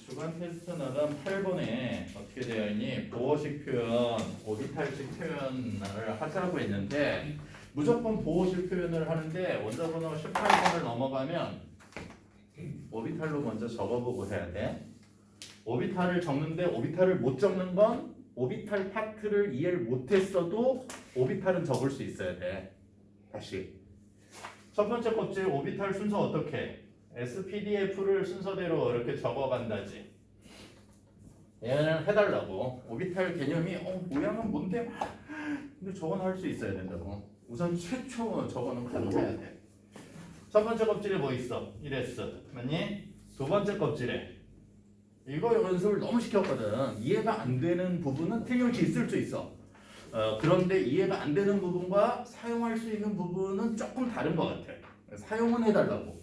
주간 테스트 나간 8번에 어떻게 되어 있니? 보어식 표현, 오비탈식 표현을 하자고 했는데 무조건 보어식 표현을 하는데 원자번호 18번을 넘어가면 오비탈로 먼저 적어보고 해야 돼. 오비탈을 적는데 오비탈을 못 적는 건 오비탈 파트를 이해를 못했어도 오비탈은 적을 수 있어야 돼. 다시 첫 번째 껍질 오비탈 순서 어떻게? SPDF를 순서대로 이렇게 적어간다지. 얘는 해달라고. 오비탈 개념이 모양은 뭔데? 근데 저건 할 수 있어야 된다고. 우선 최초 저거는 가능해야 돼. 첫 번째 껍질에 뭐 있어? 이랬어. 맞니? 두 번째 껍질에 이거 연습을 너무 시켰거든. 이해가 안 되는 부분은 틀림없이 있을 수 있어. 그런데 이해가 안 되는 부분과 사용할 수 있는 부분은 조금 다른 것 같아. 사용은 해달라고.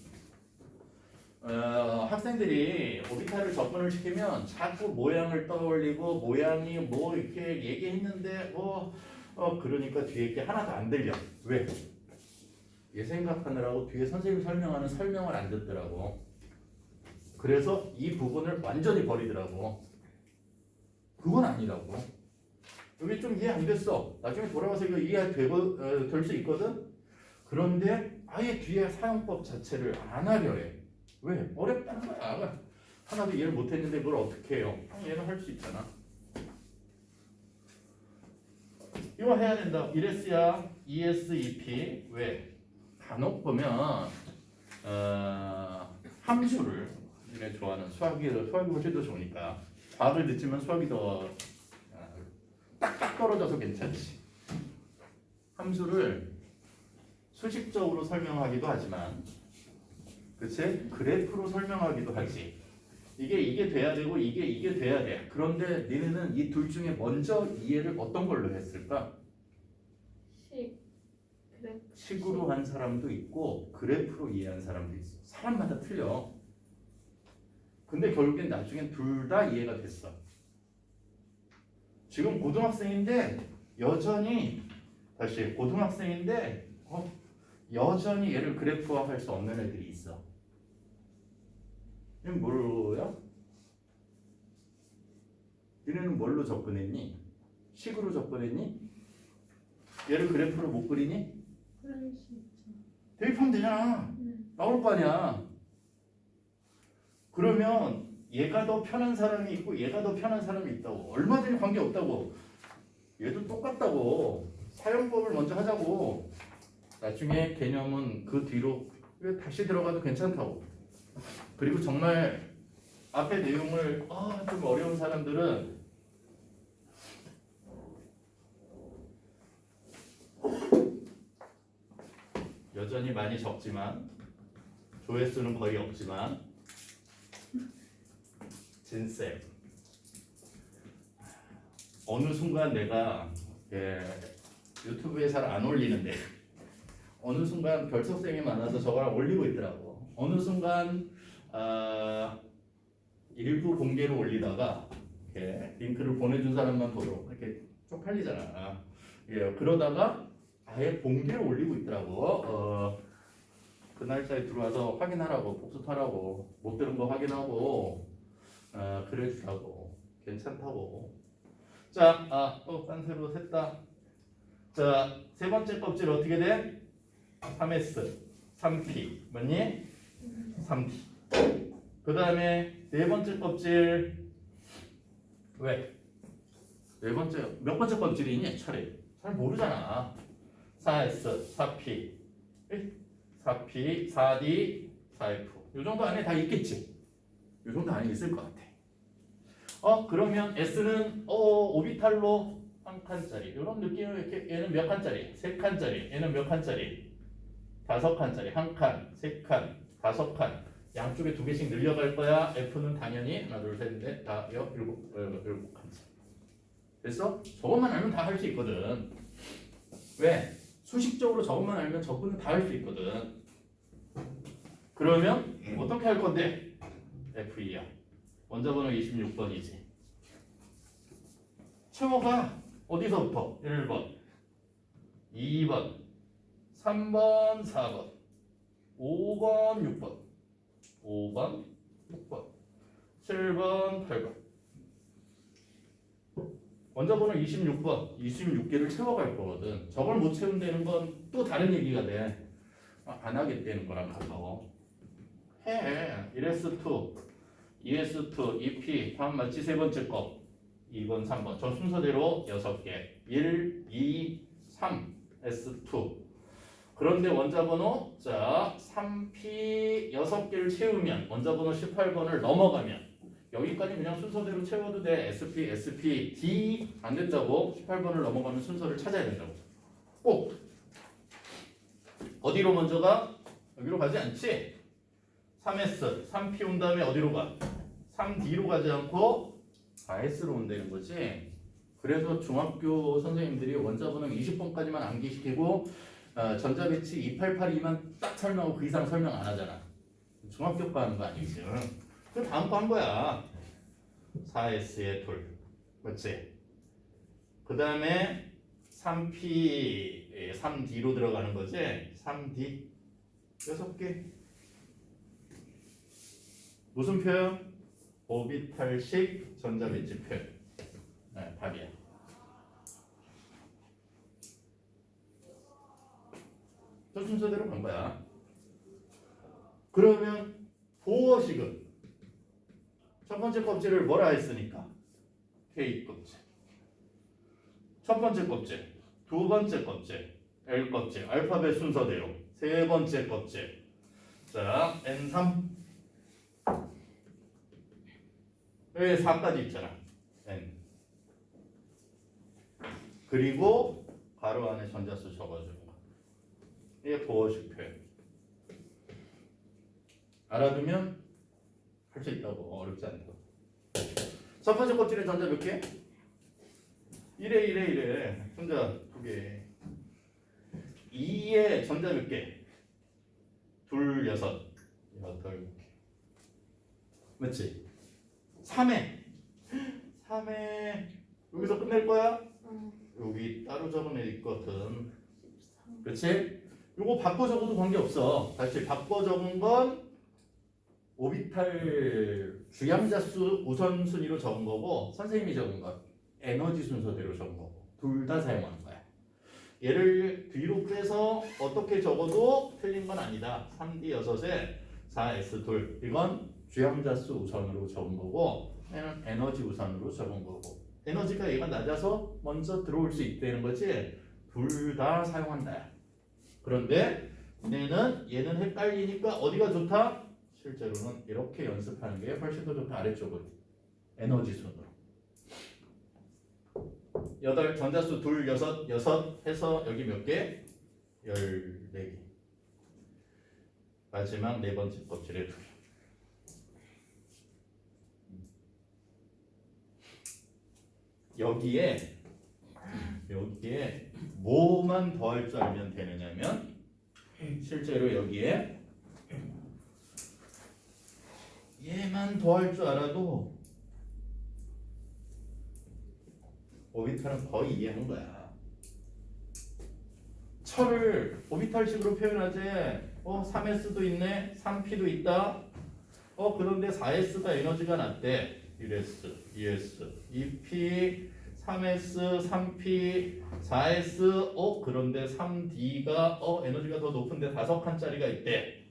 학생들이 오비탈을 접근을 시키면 자꾸 모양을 떠올리고 모양이 뭐 이렇게 얘기했는데 그러니까 뒤에 게 하나도 안 들려. 왜? 얘 생각하느라고 뒤에 선생님 설명하는 설명을 안 듣더라고. 그래서 이 부분을 완전히 버리더라고. 그건 아니라고. 여기 좀 이해 안 됐어. 나중에 돌아와서 이거 될 수 있거든. 그런데 아예 뒤에 사용법 자체를 안 하려 해. 왜? 어렵다는 거야. 하나도 이해를 못했는데 그걸 어떻게 해요? 얘는 할 수 있잖아. 이거 해야 된다. 이랬어야 ESEP. 왜? 간혹 보면 함수를 우리가 좋아하는 수학이 훨씬 더 좋으니까 과학을 듣지만 수학이 더 딱딱 떨어져서 괜찮지. 함수를 수식적으로 설명하기도 하지만 그치? 그래프로 설명하기도 하지. 이게 돼야 되고 이게 돼야 돼. 그런데 니네는 이 둘 중에 먼저 이해를 어떤 걸로 했을까? 식으로 한 사람도 있고 그래프로 이해한 사람도 있어. 사람마다 틀려. 근데 결국엔 나중엔 둘 다 이해가 됐어. 지금 고등학생인데 여전히 다시 고등학생인데 여전히 얘를 그래프화할 수 없는 애들이 있어. 이건 뭐야? 너네는 뭘로 접근했니? 식으로 접근했니? 얘를 그래프로 못 그리니? 그럴 수 있죠. 대입하면 되잖아. 나올 거 아니야. 그러면 얘가 더 편한 사람이 있고 얘가 더 편한 사람이 있다고. 얼마든지 관계없다고. 얘도 똑같다고. 사용법을 먼저 하자고. 나중에 개념은 그 뒤로 다시 들어가도 괜찮다고. 그리고 정말 앞에 내용을 좀 어려운 사람들은 여전히 많이 적지만 조회수는 거의 없지만 진쌤 어느 순간 내가 유튜브에 잘 안 올리는데 어느 순간 결석생이 많아서 저걸 올리고 있더라고. 어느 순간 일부 공개로 올리다가 이렇게 링크를 보내준 사람만 보도록 이렇게 쪽팔리잖아. 그러다가 아예 공개로 올리고 있더라고. 그 날짜에 들어와서 확인하라고, 복습하라고, 못 들은 거 확인하고 그래주라고. 괜찮다고. 자, 딴새로 샜다. 자, 세 번째 껍질 어떻게 돼? 3S, 3P, 맞니? 3T. 그 다음에 네 번째 껍질 왜? 몇 번째 껍질이니? 차례 잘 모르잖아. 4S, 4P, 4P, 4D, 4F. 이 정도 안에 다 있겠지? 이 정도 안에 있을 것 같아. 그러면 S는 오비탈로 한 칸짜리 이런 느낌을 이렇게 얘는 몇 칸짜리? 세 칸짜리. 얘는 몇 칸짜리? 5칸짜리. 한 칸, 세 칸, 5칸. 양쪽에 2개씩 늘려갈 거야. F는 당연히 하나, 둘, 셋, 넷, 다, 일곱 칸짜리. 됐어? 저것만 알면 다 할 수 있거든. 왜? 수식적으로 저것만 알면 접근은 다 할 수 있거든. 그러면 어떻게 할 건데? F2야. 원자번호 26번이지. 채워가 어디서부터? 1번, 2번, 3번, 4번, 5번, 6번, 5번, 6번. 7번, 8번. 원자번호 26번, 26개를 채워갈 거거든. 저걸 못 채운다는 건 또 다른 얘기가 돼. 안 하겠다는 거랑 가까워. 해. 1S2, 2S2, 2P, 다음 맞지? 세 번째 거. 2번, 3번. 저 순서대로 6개. 1, 2, 3, S2. 그런데 원자번호, 자, 3P 6개를 채우면, 원자번호 18번을 넘어가면, 여기까지 그냥 순서대로 채워도 돼. SP, SP, D 안 된다고 18번을 넘어가는 순서를 찾아야 된다고. 꼭 어디로 먼저 가? 여기로 가지 않지? 3S, 3P 온 다음에 어디로 가? 3D로 가지 않고 4S로 온다는 거지. 그래서 중학교 선생님들이 원자번호 20번까지만 암기시키고 전자배치 2882만 딱 설명하고 그 이상 설명 안 하잖아. 중학교 거 하는 거 아니지? 그 다음 거 한 거야. 4S의 둘. 맞지? 그 다음에 3P, 3D로 들어가는 거지? 3D. 6개. 무슨 표현? 오비탈식 전자배치 표현. 네, 답이야. 저 순서대로 간 거야. 그러면 보어식은 첫 번째 껍질을 뭐라 했으니까? K 껍질. 첫 번째 껍질, 두 번째 껍질, L 껍질, 알파벳 순서대로. 세 번째 껍질. 자, N3. 여기 4까지 있잖아. N. 그리고 가로 안에 전자수 적어주는 거. 이게 보어식 표현. 알아두면 할 수 있다고. 어렵지 않다고. 첫 번째 껍질에 전자 몇 개? 1에 전자 2개. 2에 전자 몇 개? 2, 6, 8개. 맞지? 3에 여기서 끝낼 거야? 여기 따로 적어내 있거든. 그렇지? 요거 바꿔 적어도 관계없어. 다시 바꿔 적은 건 오비탈 주양자수 우선순위로 적은 거고, 선생님이 적은 건 에너지 순서대로 적은 거고, 둘 다 사용하는 거야. 얘를 뒤로 빼서 어떻게 적어도 틀린 건 아니다. 3D 6에 4S2. 이건 주양자수 우선으로 적은 거고, 얘는 에너지 우선으로 적은 거고. 에너지가 얘가 낮아서 먼저 들어올 수 있다는 거지. 둘 다 사용한다. 그런데 얘는 헷갈리니까 어디가 좋다? 실제로는 이렇게 연습하는 게 훨씬 더 좋다. 아래쪽으로. 에너지 순으로. 8 전자수 2, 6 해서 여기 몇 개? 14개. 마지막 네 번째 껍질에 2개. 여기에 뭐만 더할 줄 알면 되느냐면, 실제로 여기에 얘만 더할 줄 알아도 오비탈은 거의 이해한 거야. 철을 오비탈식으로 표현하지. 3S도 있네, 3P도 있다. 그런데 4S가 에너지가 낮대. 1S, 2S, 2P, 3S, 3P, 4S. 그런데 3D가 에너지가 더 높은데 5칸짜리가 있대.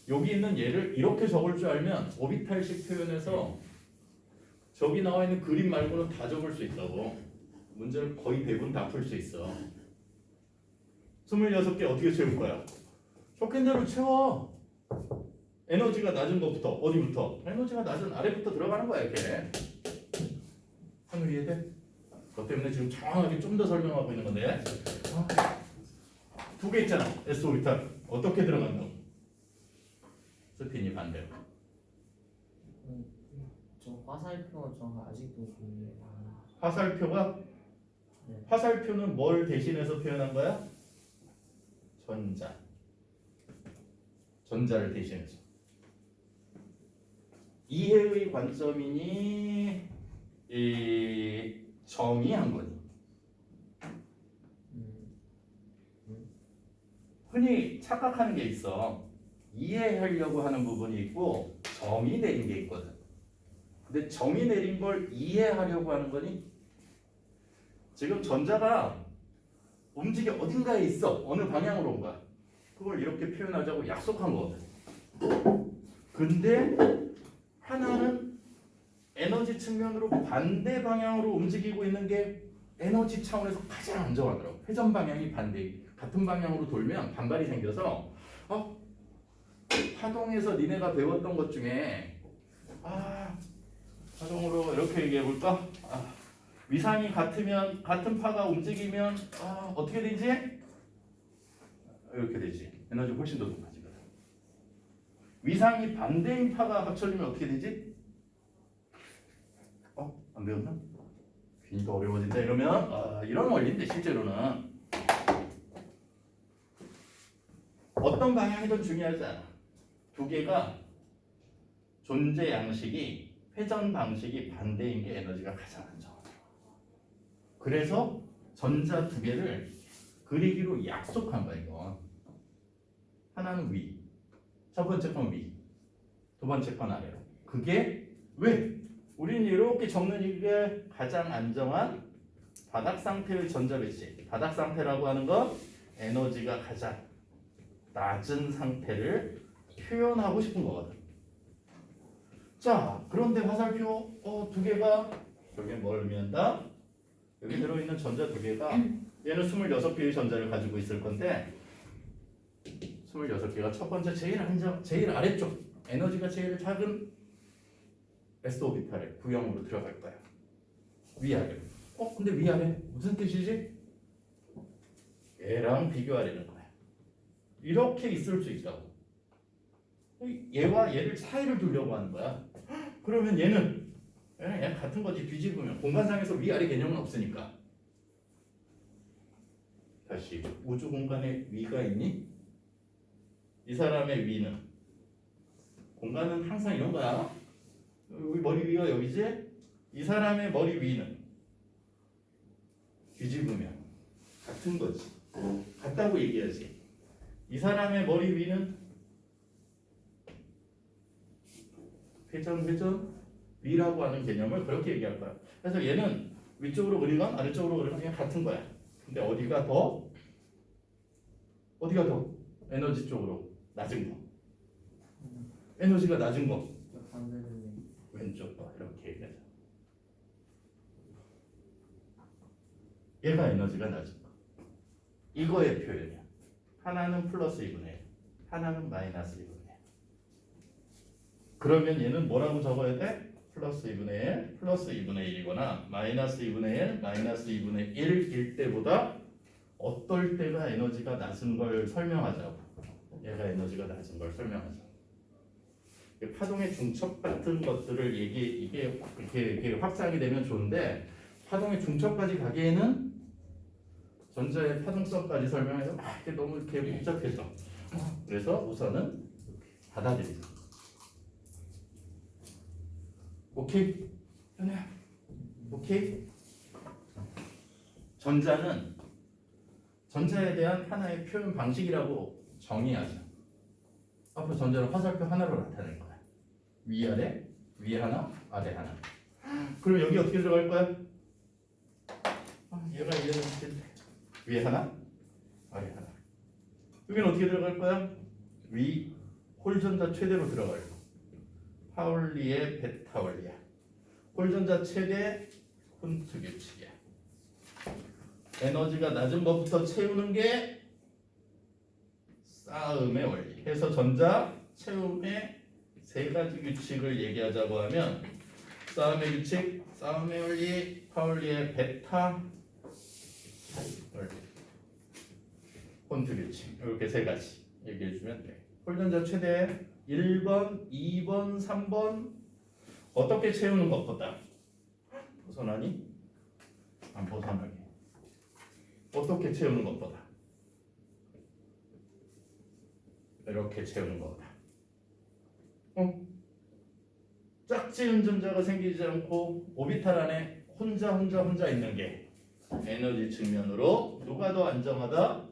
여기 있는 얘를 이렇게 적을 줄 알면 오비탈식 표현에서 저기 나와 있는 그림 말고는 다 적을 수 있다고. 문제를 거의 대부분 다 풀 수 있어. 26개 어떻게 채울 거야? 적힌 대로 채워. 에너지가 낮은 것부터 어디부터? 에너지가 낮은 아래부터 들어가는 거야 이렇게. 하늘 이해돼? 그것 때문에 지금 정확하게 좀 더 설명하고 있는 건데. 2개 있잖아. S 오비탈. 어떻게 들어간다고? 스핀이 반대로. 저 화살표 저 아직도 이해가 화살표가? 네. 화살표는 뭘 대신해서 표현한 거야? 전자를 대신해서. 이해의 관점이니 정의한 거니? 흔히 착각하는 게 있어. 이해하려고 하는 부분이 있고 정의 내린 게 있거든. 근데 정의 내린 걸 이해하려고 하는 거니 지금 전자가 움직여 어딘가에 있어. 어느 방향으로 온 거야. 그걸 이렇게 표현하자고 약속한 거거든. 근데 하나는 에너지 측면으로 반대 방향으로 움직이고 있는 게 에너지 차원에서 가장 안정하더라고. 회전 방향이 반대, 같은 방향으로 돌면 반발이 생겨서 파동에서 니네가 배웠던 것 중에 파동으로 이렇게 얘기해 볼까? 위상이 같으면 같은 파가 움직이면 어떻게 되지? 이렇게 되지. 에너지 훨씬 더 높아지거든. 위상이 반대인 파가 합쳐지면 어떻게 되지? 안 배웠나? 괜히 더 어려워진다 이러면 이런 원리인데 실제로는 어떤 방향이든 중요하지 않아. 두 개가 존재 양식이 회전 방식이 반대인 게 에너지가 가장 안정하다. 그래서 전자 두 개를 그리기로 약속한 거야 이거. 하나는 위, 첫 번째 건 위, 두 번째 건 아래로. 그게 왜? 우리는 이렇게 적는 이게 가장 안정한 바닥 상태의 전자 배치. 바닥 상태라고 하는 건 에너지가 가장 낮은 상태를 표현하고 싶은 거거든. 자, 그런데 화살표 두 개가 여기 뭘 의미한다? 여기 들어있는 전자 두 개가 얘는 26개의 전자를 가지고 있을 건데 26개가 첫 번째 제일 아래쪽 에너지가 제일 작은 s 오비탈에 구형으로 들어갈 거야. 위아래. 근데 위아래 무슨 뜻이지? 얘랑 비교하려는 거야. 이렇게 있을 수 있다고. 얘와 얘를 차이를 두려고 하는 거야. 그러면 얘는 같은 거지. 뒤집으면 공간상에서 위아래 개념은 없으니까. 다시 우주 공간에 위가 있니? 이 사람의 위는 공간은 항상 이런 거야. 여기 머리 위가 여기지? 이 사람의 머리 위는 뒤집으면 같은 거지. 같다고 얘기하지. 이 사람의 머리 위는 회전 위라고 하는 개념을 그렇게 얘기할 거야. 그래서 얘는 위쪽으로 그리건 아래쪽으로 그리건 그냥 같은 거야. 근데 어디가 더 에너지 쪽으로 낮은 거. 에너지가 낮은 거. 왼쪽 거 이렇게 얘기하자. 얘가 에너지가 낮은 거. 이거의 표현이야. 하나는 플러스 2분의 1, 하나는 마이너스 2분의 1. 그러면 얘는 뭐라고 적어야 돼? 플러스 2분의 1, 플러스 2분의 1이거나 마이너스 2분의 1, 마이너스 2분의 1일 때보다 어떨 때가 에너지가 낮은 걸 설명하자고. 얘가 에너지가 낮은 걸 설명하자고. 파동의 중첩 같은 것들을 이게 이렇게 확장이 되면 좋은데 파동의 중첩까지 가기에는 전자의 파동성까지 설명해서 이게 너무 이렇게 복잡해져. 그래서 우선은 받아들이자. 오케이? 현우야. 오케이? 전자는 전자에 대한 하나의 표현 방식이라고 정의하자. 앞으로 전자는 화살표 하나로 나타낼 거야. 위아래, 위에 하나, 아래 하나. 그럼 여기 어떻게 들어갈 거야? 얘가 위에 하나, 아래 하나. 여기는 어떻게 들어갈 거야? 위 홀전자 최대로 들어갈 거야. 파울리의 베타 원리야. 홀전자 최대 훈트 규칙이야. 에너지가 낮은 것부터 채우는 게 싸움의 원리. 해서 전자 채움의 세 가지 규칙을 얘기하자고 하면 싸움의 규칙, 싸움의 원리, 파울리의 베타 원리, 훈트 규칙 이렇게 세 가지 얘기해 주면 돼. 홀전자 최대 1번, 2번, 3번 어떻게 채우는 것보다 벗어나니? 안 벗어나게. 어떻게 채우는 것보다 이렇게 채우는 것보다 짝지은 전자가 생기지 않고 오비탈 안에 혼자 있는 게 에너지 측면으로 누가 더 안정하다?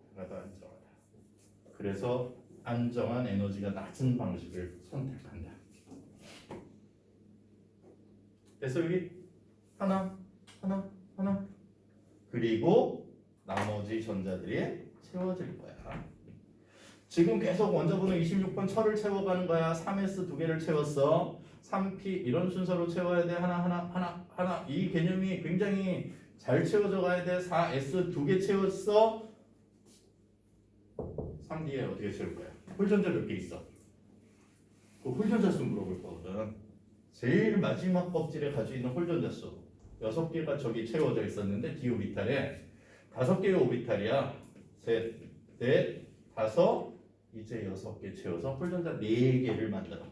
누가 더 안정하다. 그래서 안정한 에너지가 낮은 방식을 선택한다. 그래서 여기 하나 그리고 나머지 전자들이 채워질 거야. 지금 계속 원자번호 26번 철을 채워가는 거야. 3s 2개를 채웠어. 3p 이런 순서로 채워야 돼. 하나. 이 개념이 굉장히 잘 채워져 가야 돼. 4s 2개 채웠어. 3d에 어떻게 채울 거야? 홀전자 몇 개 있어? 그 홀전자 수 물어볼 거거든. 제일 마지막 껍질에 가지고 있는 홀전자 수 6개가 저기 채워져 있었는데 d 오비탈에 5개의 오비탈이야. 셋, 넷, 다섯, 이제 6개 채워서 홀전자 4개를 만들어.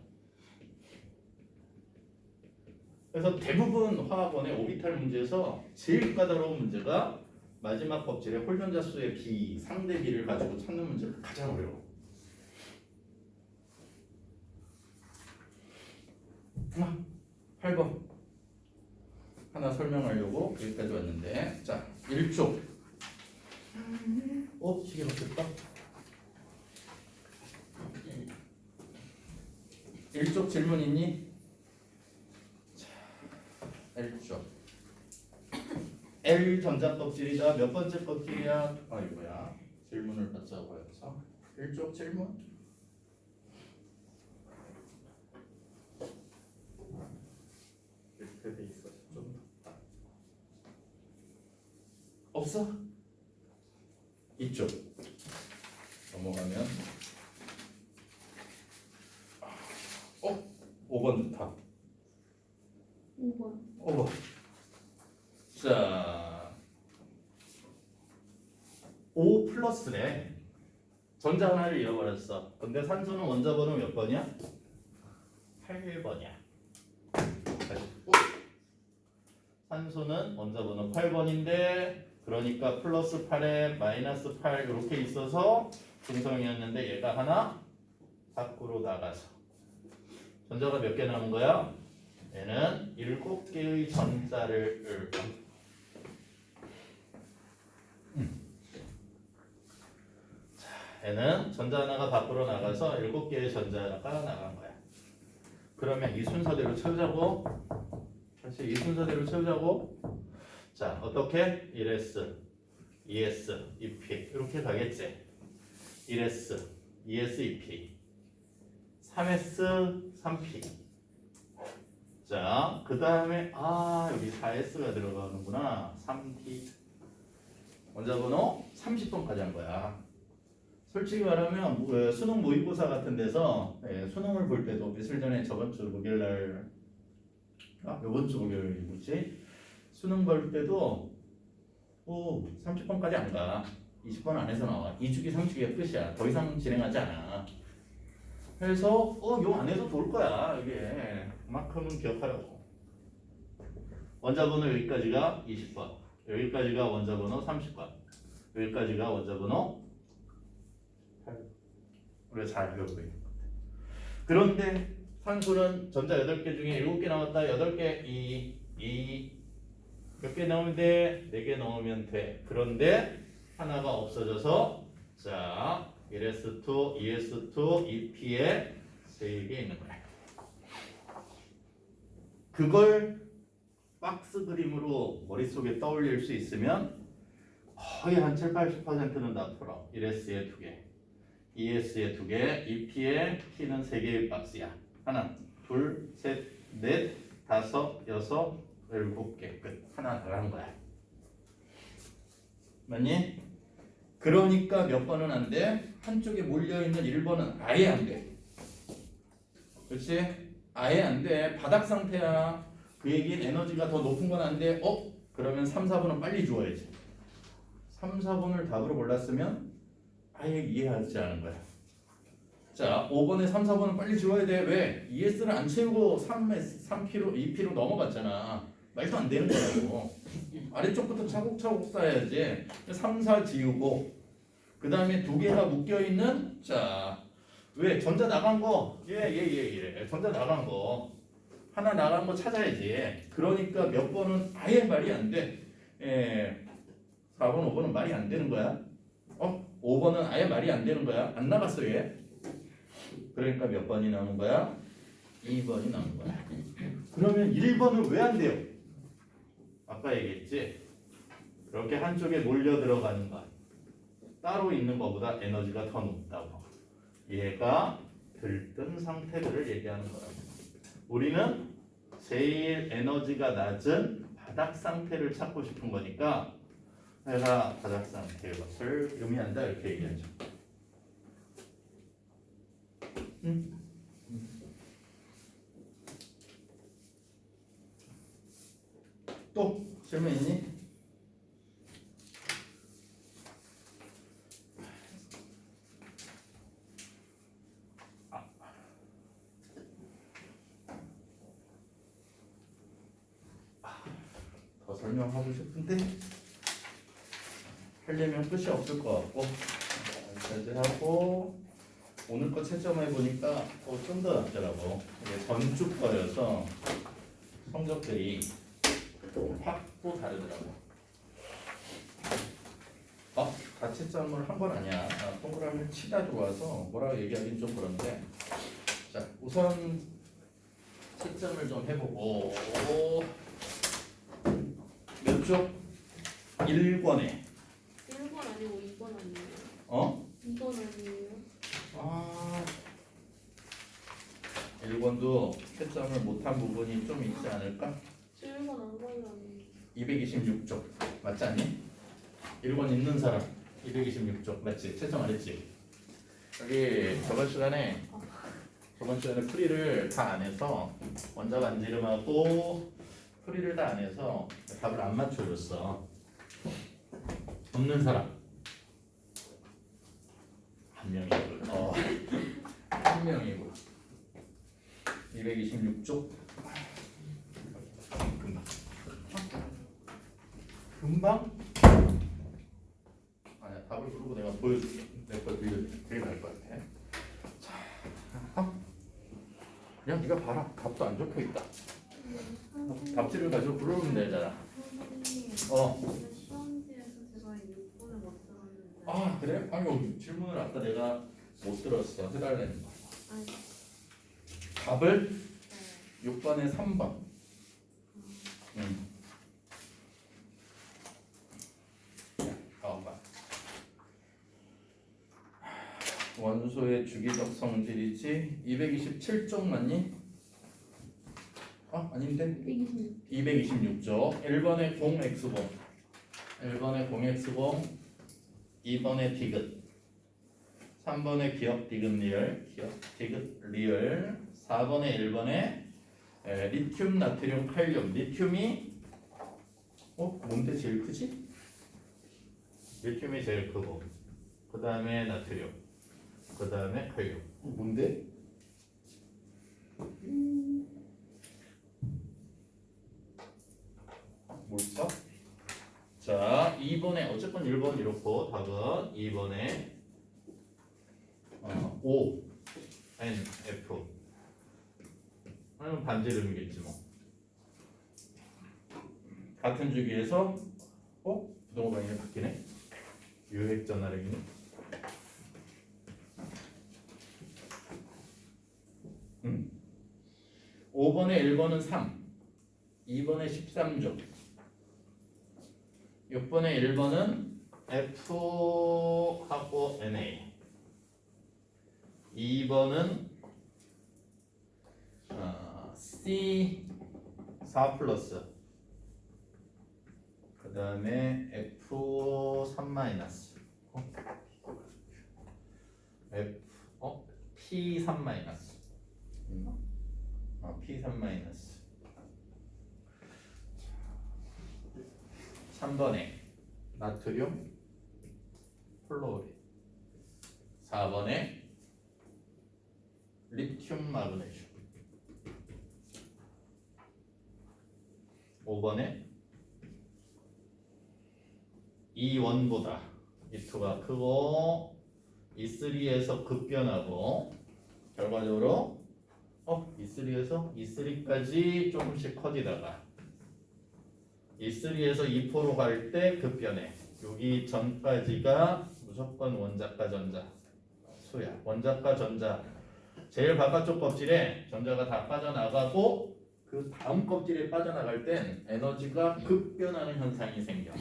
그래서 대부분 화학원의 오비탈 문제에서 제일 까다로운 문제가 마지막 껍질에 홀전자 수의 비, 상대 비를 가지고 찾는 문제가 가장 어려워. 8번 하나 설명하려고 여기까지 왔는데, 자 1쪽 시계 바뀌었다. 1쪽 질문 있니? 자 1쪽 L 전자 껍질이다. 몇 번째 껍질이야? 이거야. 질문을 받자고 해서 1쪽 질문. 이렇게 돼 있어. 좀 없어? 이쪽 넘어가면 5번 좋다. 5번. 자, 5 플러스래. 전자 하나를 잃어버렸어. 근데 산소는 원자 번호 몇 번이야? 8번이야. 산소는 원자 번호 8번인데, 그러니까 플러스 8에 마이너스 8 이렇게 있어서 중성이었는데 얘가 하나 밖으로 나가서 전자가 몇 개 남은 거야? 얘는 7개의 전자를 얘는 전자 하나가 밖으로 나가서 7개의 전자가 나간 거야. 그러면 이 순서대로 채우자고. 다시 이 순서대로 채우자고. 자, 어떻게? 1s, 2s, 2p 이렇게 가겠지. 1s, 2s, 2p 3s, 3p. 자, 그 다음에 여기 4s가 들어가는구나. 3d. 원자번호 30번까지 한 거야. 솔직히 말하면 수능 모의고사 같은 데서 수능을 볼 때도 며칠 전에 저번 주 목요일날 이번 주 목요일이지. 수능 볼 때도 30번까지 안 가. 20번 안에서 나와. 2주기 3주기가 끝이야. 더 이상 진행하지 않아. 그래서 요 안에서 돌 거야. 이게 그만큼은 기억하라고. 원자번호 여기까지가 20번, 여기까지가 원자번호 30번, 여기까지가 원자번호 8번. 우리가 잘 외우고 있는 것 같아. 그런데 산소는 전자 8개 중에 7개 나왔다. 8개 2 몇 개 넣으면 돼? 4개 넣으면 돼. 그런데 하나가 없어져서 자 1s2, 2s2, 2p에 3개 있는 거야. 그걸 박스 그림으로 머릿속에 떠올릴 수 있으면 거의 한 7, 80%는 다 풀어. 1s에 2개, 2s에 2개, 2p에 p는 3개의 박스야. 하나, 둘, 셋, 넷, 다섯, 여섯, 7개 끝. 하나 나간 거야. 맞니? 그러니까 몇 번은 안 돼? 한쪽에 몰려있는 1번은 아예 안 돼. 그렇지? 아예 안 돼. 바닥 상태야. 그 얘기는 에너지가 더 높은 건 안 돼. 그러면 3, 4번은 빨리 주어야지. 3, 4번을 답으로 몰랐으면 아예 이해하지 않은 거야. 자, 5번에 3, 4번은 빨리 지워야 돼. 왜? ES를 안 채우고 3P로, 2P로 넘어갔잖아. 말도 안 되는 거라고. 아래쪽부터 차곡차곡 쌓아야지. 3, 4 지우고 그 다음에 2개가 묶여있는 자, 왜? 전자 나간 거. 예. 전자 나간 거. 하나 나간 거 찾아야지. 그러니까 몇 번은 아예 말이 안 돼. 4번, 5번은 말이 안 되는 거야. 5번은 아예 말이 안 되는 거야. 안 나갔어 얘. 그러니까 몇 번이 나오는 거야? 2번이 나오는 거야. 그러면 1번은 왜 안 돼요? 아까 얘기했지? 이렇게 한쪽에 몰려 들어가는 것 따로 있는 것보다 에너지가 더 높다고. 얘가 들뜬 상태를 얘기하는 거라고. 우리는 제일 에너지가 낮은 바닥 상태를 찾고 싶은 거니까 내가 바닥 상태의 것을 의미한다 이렇게 얘기하죠. 또 질문 있니? 더 설명하고 싶은데 하려면 끝이 없을 것 같고 여기까지 하고 오늘 거 채점해 보니까 좀 더 낫더라고. 이게 전주 거여서 성적들이 확 또 다르더라고. 다 채점을 한 건 아니야. 동그라미 치다 좋아서 뭐라고 얘기하긴 좀 그런데 자 우선 채점을 좀 해보고 몇 쪽? 1권에 1번 아니고 2번 아니에요? 어? 2번 아니에요? 1권도 채점을 못한 부분이 좀 있지 않을까? 1번 안 걸렸는데 226쪽 맞지 않니? 1권 있는 사람 226쪽 맞지? 채점 안 했지? 여기 저번 시간에 풀이를 다 안 해서 원작 안지름하고 풀이를 다 안 해서 답을 안 맞춰줬어. 없는 사람 한 명이고 한 명이고 226쪽 금방 아니야 답을 부르고 내가 보여줄게. 내 걸 빌려줄게. 되게 나을 것 같아. 자 그냥 네가 봐라. 답도 안 적혀 있다. 답지를 가지고 부르면 되잖아. 선생님 시험지에서 제가 6번을 못 들었는데 그래? 아니 질문을 아까 내가 못 들었어. 해달라는 거. 아니 답을 네 6번에 3번. 응. 봐봐. 원소의 주기적 성질이지. 227쪽 맞니? 아닌데? 226쪽. 1번에 0x0. 1번에 0x0. 2번에 디귿. 3번에 기억 디귿 리얼. 기억 디귿 리얼. 4번에 1번에 리튬 나트륨 칼륨. 리튬이 뭔데 제일 크지? 리튬이 제일 크고 그 다음에 나트륨 그 다음에 칼륨. 뭔데? 뭘까? 자 2번에 어쨌건 1번 이렇고 답은 2번에 O N F 아니면 반지름이겠지 뭐. 같은 주기에서 부동호 방향이 바뀌네. 유핵 전하력이네. 5번에 1번은 3 2번에 13조 6번에 1번은 F하고 NA 2번은 C 4 플러스 그 다음에 F 3 마이너스 P 3 마이너스 P 3 마이너스 3번에 나트륨 플로리 4번에 리튬 마그네슘 5번에 이 원보다 E2가 크고 E3에서 급변하고 결과적으로 E3에서 E3까지 조금씩 커지다가 E3에서 E4로 갈 때 급변해. 여기 전까지가 무조건 원자과 전자 수야. 원자과 전자 제일 바깥쪽 껍질에 전자가 다 빠져나가고 그 다음 껍질에 빠져나갈 땐 에너지가 급변하는 현상이 생겨.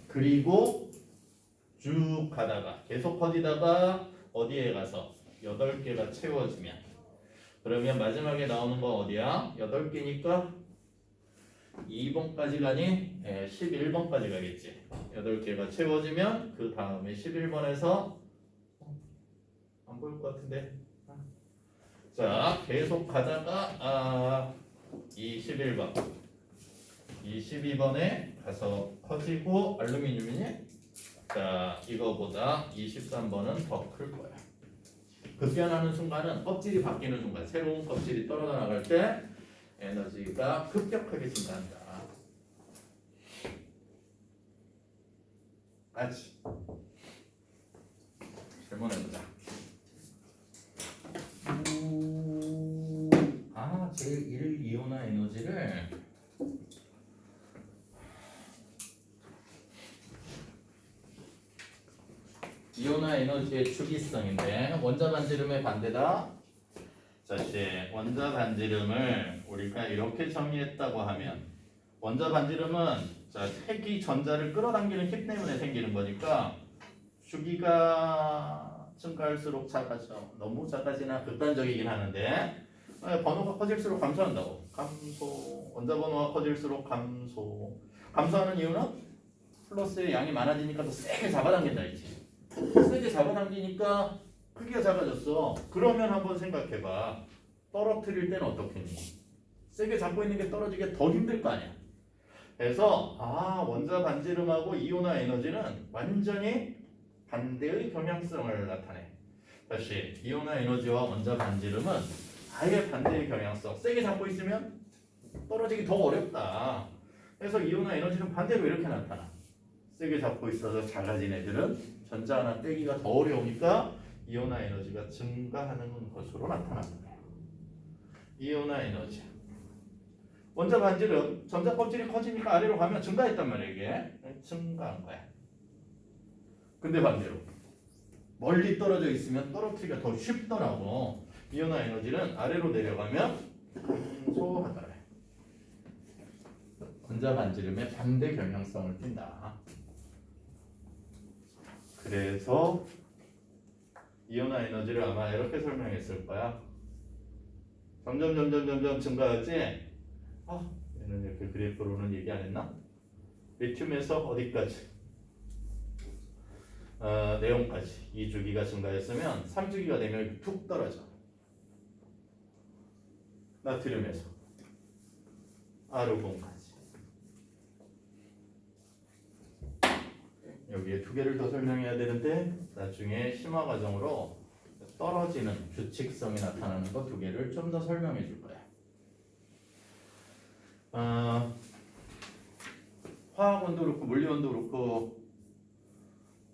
그리고 쭉 가다가 계속 퍼지다가 어디에 가서 8개가 채워지면 그러면 마지막에 나오는 건 어디야? 8개니까 2번까지 가니 11번까지 가겠지. 8개가 채워지면 그 다음에 11번에서 안 보일 것 같은데. 자, 계속 가다가 이 11번, 이 12번에 가서 커지고 알루미늄이니? 자, 이거보다 23번은 더 클 거야. 급변하는 순간은 껍질이 바뀌는 순간, 새로운 껍질이 떨어져 나갈 때 에너지가 급격하게 증가한다. 알지? 질문해보자. 제1 이온화 에너지를 이온화 에너지의 주기성인데 원자 반지름의 반대다. 자, 이제 원자 반지름을 우리가 이렇게 정의했다고 하면 원자 반지름은 자, 핵이 전자를 끌어당기는 힘 때문에 생기는 거니까 주기가 증가할수록 작아져. 너무 작아지나 극단적이긴 하는데 번호가 커질수록 감소한다고. 감소. 원자 번호가 커질수록 감소. 감소하는 이유는 플러스의 양이 많아지니까 더 세게 잡아당긴다 했지. 세게 잡아당기니까 크기가 작아졌어. 그러면 한번 생각해봐. 떨어뜨릴 때는 어떻겠니? 세게 잡고 있는 게 떨어지기 더 힘들 거 아니야. 그래서 원자 반지름하고 이온화 에너지는 완전히 반대의 경향성을 나타내. 다시 이온화 에너지와 원자 반지름은 아예 반대의 경향성. 세게 잡고 있으면 떨어지기 더 어렵다. 그래서 이온화 에너지는 반대로 이렇게 나타나. 세게 잡고 있어서 작아진 애들은 전자 하나 떼기가 더 어려우니까 이온화 에너지가 증가하는 것으로 나타납니다. 이온화 에너지. 원자 반지름, 전자 껍질이 커지니까 아래로 가면 증가했단 말이야. 이게 증가한 거야. 근데 반대로 멀리 떨어져 있으면 떨어뜨리기가 더 쉽더라고. 이온화 에너지는 아래로 내려가면 감소하더래. 원자 반지름의 반대 경향성을 띈다. 그래서 이온화 에너지를 아마 이렇게 설명했을 거야. 점점 증가하지. 얘는 이렇게 그래프로는 얘기 안 했나? 리튬에서 어디까지? 네온까지 2주기가 증가했으면 3주기가 되면 툭 떨어져. 나트륨에서 아르곤까지. 여기에 두 개를 더 설명해야 되는데 나중에 심화 과정으로 떨어지는 규칙성이 나타나는 거 두 개를 좀 더 설명해 줄 거야. 화학 온도 그렇고 물리 온도 그렇고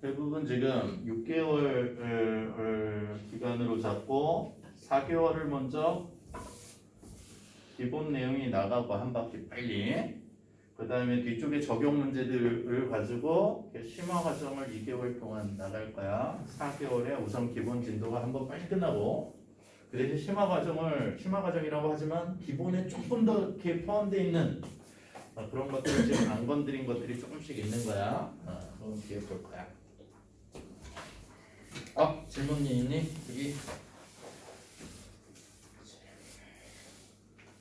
대부분 지금 6개월 기간으로 잡고 4개월을 먼저 기본 내용이 나가고 한 바퀴 빨리 그 다음에 뒤쪽에 적용 문제들을 가지고 심화 과정을 2개월 동안 나갈 거야. 4개월에 우선 기본 진도가 한번 빨리 끝나고 그 대신 심화 과정이라고 하지만 기본에 조금 더 이렇게 포함되어 있는 그런 것들을 지금 안 건드린 것들이 조금씩 있는 거야. 그건 뒤에 볼 거야. 질문이 있니? 여기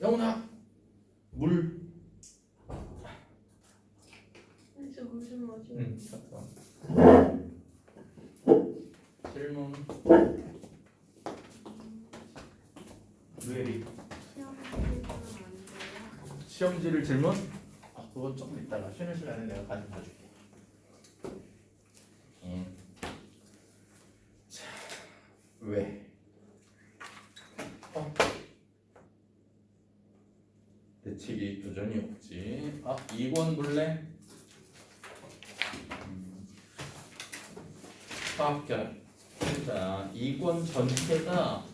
영훈아 물. 진짜 물좀 마시고. 질문. 루엘이 시험지를 질문? 그건 조금 이따가 쉬는 시간에 내가 가져다 줄게. 자, 왜? 대책이 여전히 없지. 이권 볼래? 화학결합. 자, 이권 전체가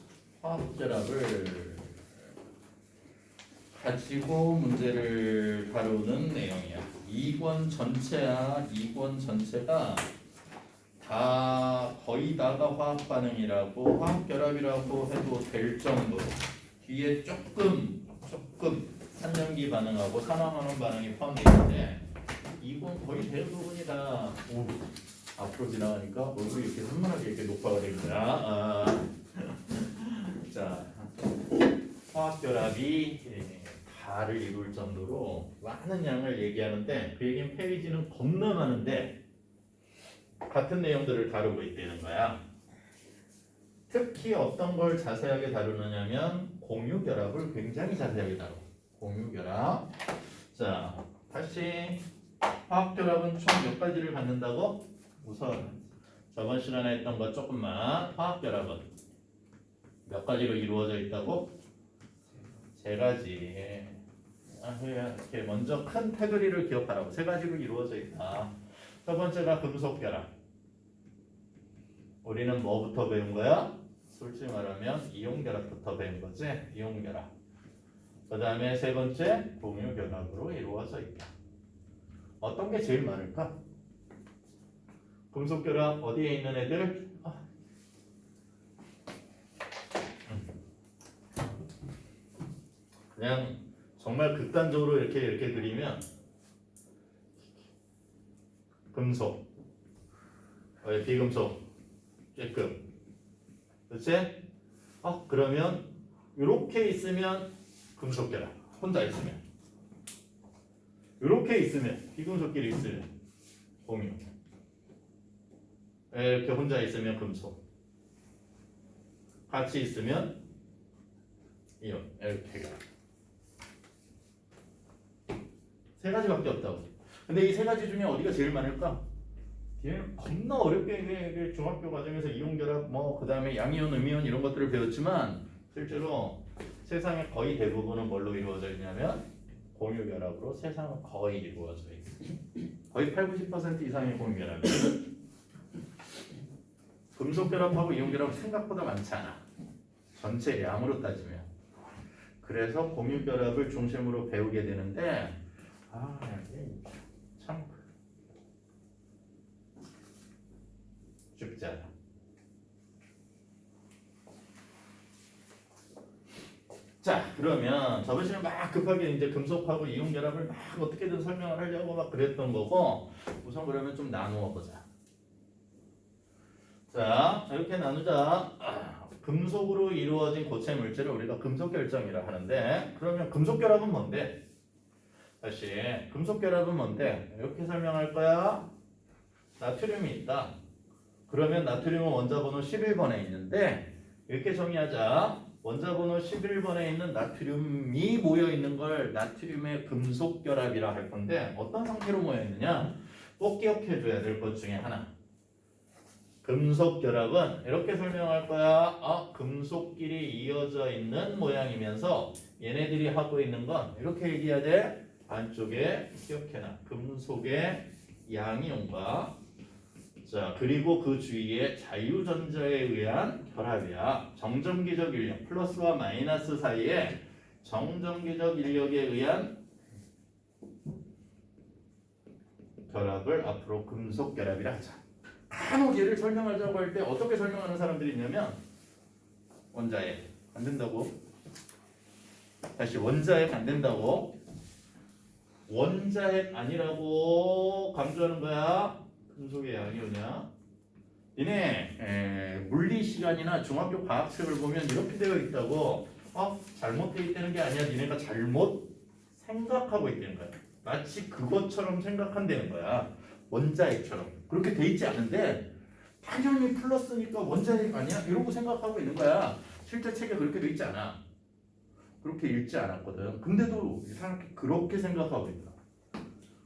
화학결합을 가지고 문제를 다루는 내용이야. 이권 전체가 다 거의 다가 화학 반응이라고 화학 결합이라고 해도 될 정도로 뒤에 조금 산염기 반응하고 산화환원 반응이 포함되어 있는데 이건 거의 대부분이 다 앞으로 지나가니까 얼굴이 이렇게 산만하게 이렇게 녹화가 된 거야. 자, 화학 결합이 다를 이룰 정도로 많은 양을 얘기하는데 그 얘기는 페이지는 겁나 많은데 같은 내용들을 다루고 있다는 거야. 특히 어떤 걸 자세하게 다루느냐면 공유 결합을 굉장히 자세하게 다뤄. 공유 결합. 자, 다시 화학 결합은 총 몇 가지를 갖는다고? 우선 저번 시간에 했던 것 조금만. 화학 결합은 몇 가지로 이루어져 있다고? 세 가지. 이렇게 먼저 큰 테두리를 기억하라고. 세 가지로 이루어져 있다. 첫 번째가 금속 결합. 우리는 뭐부터 배운 거야? 솔직히 말하면 이온 결합부터 배운 거지. 이온 결합. 그 다음에 세 번째 공유 결합으로 이루어져 있다. 어떤 게 제일 많을까? 금속 결합 어디에 있는 애들? 그냥 정말 극단적으로 이렇게 그리면 금속, 비금속, 쬐끔, 그렇지? 그러면 이렇게 있으면 금속 결합, 혼자 있으면, 이렇게 있으면 비금속끼리 있으면 공유, 이렇게 혼자 있으면 금속, 같이 있으면 이온, 이렇게 세 가지밖에 없다고. 근데 이 세 가지 중에 어디가 제일 많을까? 얘는 겁나 어렵게 이게 중학교 과정에서 이온 결합 그 다음에 양이온, 음이온 이런 것들을 배웠지만 실제로 세상의 거의 대부분은 뭘로 이루어져 있냐면 공유 결합으로 세상은 거의 이루어져 있어. 거의 80-90% 이상의 공유 결합이야. 금속 결합하고 이온 결합은 생각보다 많지 않아. 전체 양으로 따지면. 그래서 공유 결합을 중심으로 배우게 되는데 참 쉽지 않아. 자, 그러면 저번 시간에 막 급하게 이제 금속하고 이온 결합을 막 어떻게든 설명을 하려고 막 그랬던 거고, 우선 그러면 좀 나누어 보자. 자, 이렇게 나누자. 금속으로 이루어진 고체 물질을 우리가 금속 결정이라 하는데, 그러면 금속 결합은 뭔데? 다시 금속 결합은 뭔데? 이렇게 설명할 거야. 나트륨이 있다. 그러면 나트륨은 원자번호 11번에 있는데 이렇게 정의하자. 원자번호 11번에 있는 나트륨이 모여 있는 걸 나트륨의 금속 결합이라 할 건데 어떤 상태로 모여 있느냐? 꼭 기억해 줘야 될 것 중에 하나. 금속 결합은 이렇게 설명할 거야. 금속끼리 이어져 있는 모양이면서 얘네들이 하고 있는 건 이렇게 얘기해야 돼. 안쪽에 기억해놔. 금속의 양이온과 자 그리고 그 주위에 자유전자에 의한 결합이야. 정전기적 인력 플러스와 마이너스 사이에 정전기적 인력에 의한 결합을 앞으로 금속 결합이라 하자. 간혹 얘를 설명하자고 할 때 어떻게 설명하는 사람들이 있냐면 원자핵 안 된다고. 다시 원자핵 안 된다고. 원자핵 아니라고 강조하는 거야. 금속의 양이오냐? 니네 물리 시간이나 중학교 과학책을 보면 이렇게 되어 있다고. 잘못되어 있다는 게 아니야. 니네가 잘못 생각하고 있다는 거야. 마치 그것처럼 생각한다는 거야. 원자핵처럼. 그렇게 돼 있지 않은데 당연히 플러스니까 원자핵 아니야? 이러고 생각하고 있는 거야. 실제 책에 그렇게 돼 있지 않아. 그렇게 읽지 않았거든. 근데도 이상하게 그렇게 생각하고 있다.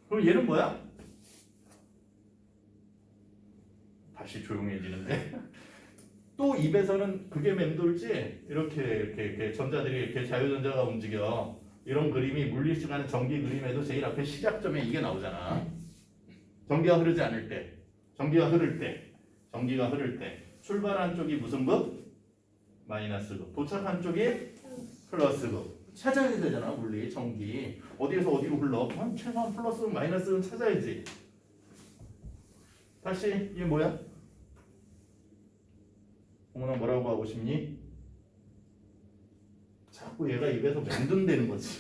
그럼 얘는 뭐야? 다시 조용해지는데 또 입에서는 그게 맴돌지. 이렇게 전자들이 이렇게 자유전자가 움직여. 이런 그림이 물리 시간의 전기 그림에도 제일 앞에 시작점에 이게 나오잖아. 전기가 흐르지 않을 때, 전기가 흐를 때 출발한 쪽이 무슨 극? 마이너스 극. 도착한 쪽이 플러스 극. 찾아야 되잖아. 물리 전기 어디에서 어디로 흘러? 최소한 플러스 마이너스는 찾아야지. 다시 이게 뭐야? 홍은아 뭐라고 하고 싶니? 자꾸 얘가 입에서 맹등되는 거지.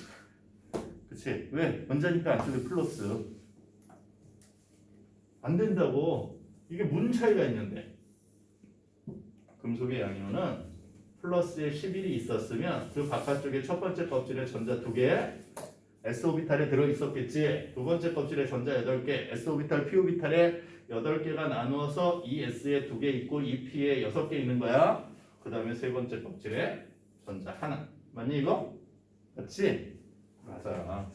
그치? 왜? 전자니까 안쪽에 플러스. 안 된다고. 이게 문 차이가 있는데. 금속의 양이온은 플러스에 11이 있었으면 그 바깥쪽에 첫 번째 껍질에 전자 2개 s오비탈에 들어있었겠지. 두 번째 껍질에 전자 8개 s오비탈 p오비탈에 8개가 나누어서 이 s에 2개 있고 이 p에 6개 있는 거야. 그 다음에 세 번째 껍질에 전자 하나. 맞니 이거? 맞지? 맞아.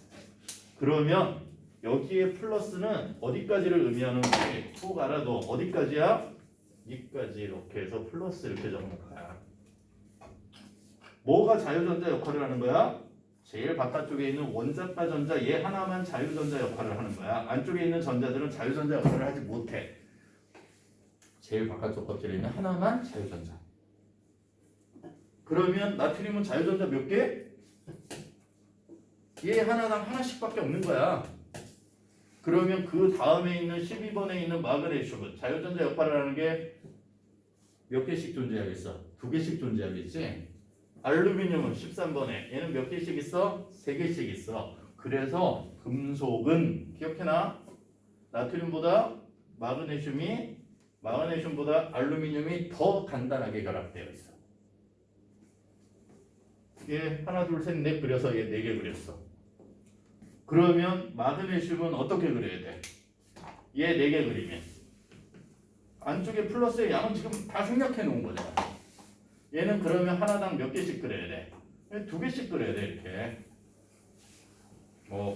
그러면 여기에 플러스는 어디까지를 의미하는지 꼭 알아도 어디까지야? 여기까지 이렇게 해서 플러스 이렇게 적는 거야. 뭐가 자유전자 역할을 하는 거야? 제일 바깥쪽에 있는 원자가 전자 얘 하나만 자유전자 역할을 하는 거야. 안쪽에 있는 전자들은 자유전자 역할을 하지 못해. 제일 바깥쪽 껍질에 있는 하나만 자유전자. 그러면 나트륨은 자유전자 몇 개? 얘 하나당 하나씩밖에 없는 거야. 그러면 그 다음에 있는 12번에 있는 마그네슘은 자유전자 역할을 하는 게 몇 개씩 존재하겠어? 2개씩 존재하겠지? 알루미늄은 13번에 얘는 몇 개씩 있어? 3개씩 있어. 그래서 금속은 기억해놔. 나트륨보다 마그네슘보다 알루미늄이 더 단단하게 결합되어 있어. 얘 하나 둘 셋 넷 그려서 얘 4개 그렸어. 그러면 마그네슘은 어떻게 그려야 돼? 얘 4개 그리면 안쪽에 플러스의 양은 지금 다 생략해 놓은 거잖아. 얘는 그러면 하나당 몇 개씩 그려야 돼? 2개씩 그려야 돼 이렇게.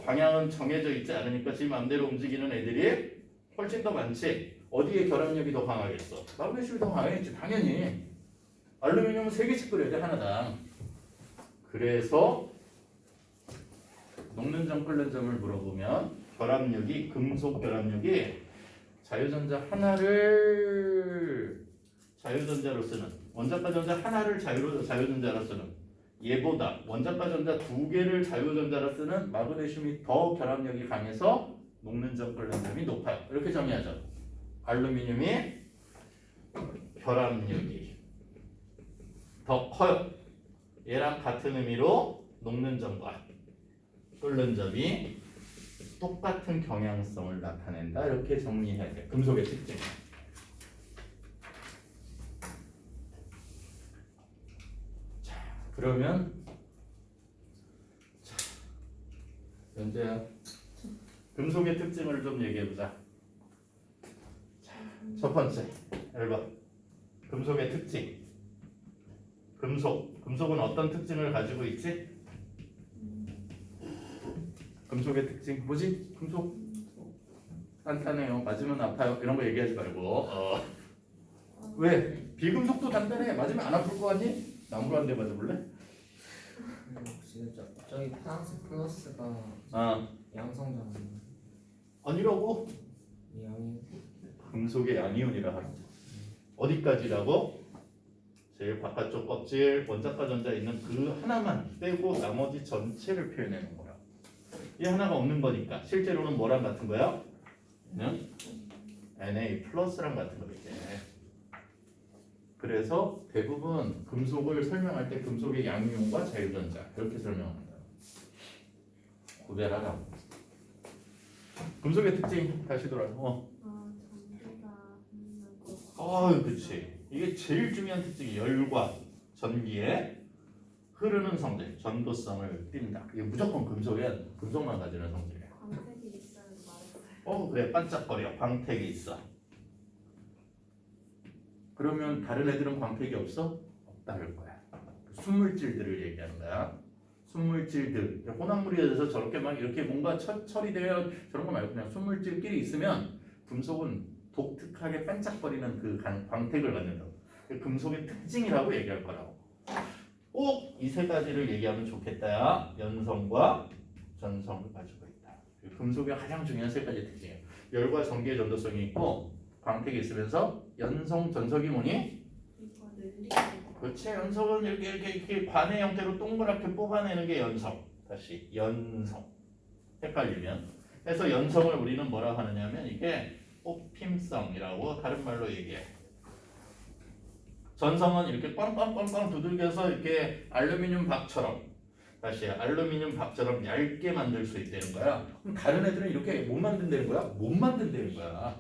방향은 정해져 있지 않으니까 지 맘대로 움직이는 애들이 훨씬 더 많지. 어디에 결합력이 더 강하겠어? 마그네슘이 더 강하겠지 당연히. 알루미늄은 3개씩 그려야 돼 하나당. 그래서 녹는 점 끓는 점을 물어보면 결합력이 금속 결합력이 자유전자 하나를 자유전자로 쓰는 원자과 전자 하나를 자유전자로 쓰는 얘보다 원자과 전자 2개를 자유전자로 쓰는 마그네슘이 더 결합력이 강해서 녹는 점 끓는 점이 높아요. 이렇게 정의하죠. 알루미늄이 결합력이 더 커요. 얘랑 같은 의미로 녹는 점과 끓는 점이 똑같은 경향성을 나타낸다. 이렇게 정리해야 돼. 금속의 특징. 자, 그러면 연재야 금속의 특징을 좀 얘기해보자. 첫 번째 1번 금속의 특징. 금속은 어떤 특징을 가지고 있지? 금속의 특징 뭐지? 금속 단단해요. 맞으면 아파요. 이런 거 얘기하지 말고 왜? 비금속도 단단해. 맞으면 안 아플 거 같니? 나무로 한 대 맞아볼래? 혹시 저기 파란색 플러스가 아 양성자인가요? 아니라고? 이 양이 금속의 양이온이라 하는 거. 어디까지라고? 제일 바깥쪽 껍질 원자과 전자 있는 그 하나만 빼고 나머지 전체를 표현해놓은 거야. 이 하나가 없는 거니까 실제로는 뭐랑 같은 거야? Na 플러스랑 같은 거겠지. 그래서 대부분 금속을 설명할 때 금속의 양이온과 자유전자 이렇게 설명합니다. 구별하라고. 금속의 특징 다시 돌아서. 그렇지. 이게 제일 중요한 특징이 열과 전기의 흐르는 성질, 전도성을 띈다. 이게 무조건 금속만 가지는 성질이야. 광택이 있어요 말했어요. 그래 반짝거려. 광택이 있어. 그러면 다른 애들은 광택이 없어? 없다는 거야. 순물질들을 얘기하는 거야. 순물질들. 혼합물이 돼서 저렇게 막 이렇게 뭔가 처리되어 저런 거 말고 그냥 순물질끼리 있으면 금속은 독특하게 반짝거리는 그 광택을 갖는다. 금속의 특징이라고 얘기할 거라고. 꼭 이 세 가지를 얘기하면 좋겠다. 연성과 전성을 가지고 있다. 금속의 가장 중요한 세 가지 특징이에요. 열과 전기의 전도성이 있고 광택이 있으면서 연성, 전석이 뭐니? 이거 늘리는 그렇지. 연성은 이렇게 관의 형태로 동그랗게 뽑아내는 게 연성. 다시 연성. 헷갈리면. 그래서 연성을 우리는 뭐라고 하느냐면 이게 뽑힘성이라고 다른 말로 얘기해. 전성은 이렇게 꽝꽝꽝꽝 두들겨서 이렇게 알루미늄 박처럼 다시 알루미늄 박처럼 얇게 만들 수 있다는 거야. 그럼 다른 애들은 이렇게 못 만든다는 거야? 못 만든다는 거야.